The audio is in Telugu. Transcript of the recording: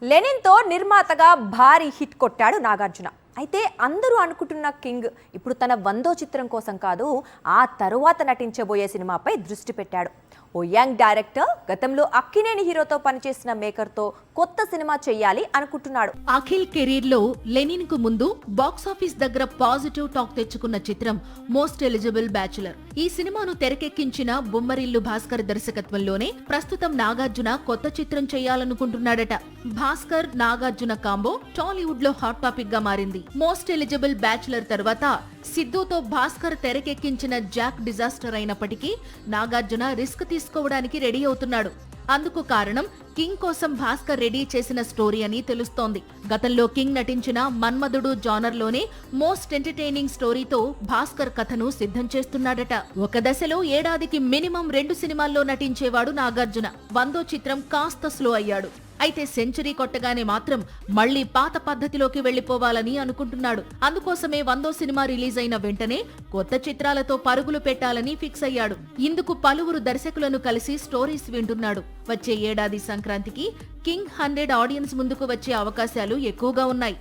లెనిన్తో నిర్మాతగా భారీ హిట్ కొట్టాడు నాగార్జున. అయితే అందరూ అనుకుంటున్న కింగ్ ఇప్పుడు తన 100వ చిత్రం కోసం కాదు, ఆ తరువాత నటించబోయే సినిమాపై దృష్టి పెట్టాడు. ఓ యంగ్ డైరెక్టర్ గతంలో అక్కినేని హీరోతో పనిచేసిన మేకర్తో కొత్త సినిమా చెయ్యాలి అనుకుంటున్నాడు. అఖిల్ కెరీర్ లో లెనిన్ కు ముందు బాక్సాఫీస్ దగ్గర పాజిటివ్ టాక్ తెచ్చుకున్న చిత్రం మోస్ట్ ఎలిజిబుల్ బ్యాచులర్. ఈ సినిమాను తెరకెక్కించిన బొమ్మరిల్లు భాస్కర్ దర్శకత్వంలోనే ప్రస్తుతం నాగార్జున కొత్త చిత్రం చేయాలనుకుంటున్నాడట. భాస్కర్ నాగార్జున కాంబో టాలీవుడ్ లో హాట్ టాపిక్ గా మారింది. మోస్ట్ ఎలిజిబుల్ బ్యాచులర్ తర్వాత సిద్ధుతో భాస్కర్ తెరకెక్కించిన జాక్ డిజాస్టర్ అయినప్పటికీ నాగార్జున రిస్క్ తీసుకోవడానికి రెడీ అవుతున్నాడు. అందుకు కారణం కింగ్ కోసం భాస్కర్ రెడీ చేసిన స్టోరీ అని తెలుస్తోంది. గతంలో కింగ్ నటించిన మన్మధుడు జానర్ లోనే మోస్ట్ ఎంటర్టైనింగ్ స్టోరీతో భాస్కర్ కథను సిద్ధం చేస్తున్నాడట. ఒక దశలో ఏడాదికి మినిమం 2 సినిమాల్లో నటించేవాడు నాగార్జున. 100వ చిత్రం కాస్త స్లో అయ్యాడు. అయితే సెంచరీ కొట్టగానే మాత్రం మళ్లీ పాత పద్ధతిలోకి వెళ్లిపోవాలని అనుకుంటున్నాడు. అందుకోసమే 100వ సినిమా రిలీజ్ అయిన వెంటనే కొత్త చిత్రాలతో పరుగులు పెట్టాలని ఫిక్స్ అయ్యాడు. ఇందుకు పలువురు దర్శకులను కలిసి స్టోరీస్ వింటున్నాడు. వచ్చే ఏడాది సంక్రాంతికి కింగ్ 100 ఆడియన్స్ ముందుకు వచ్చే అవకాశాలు ఎక్కువగా ఉన్నాయి.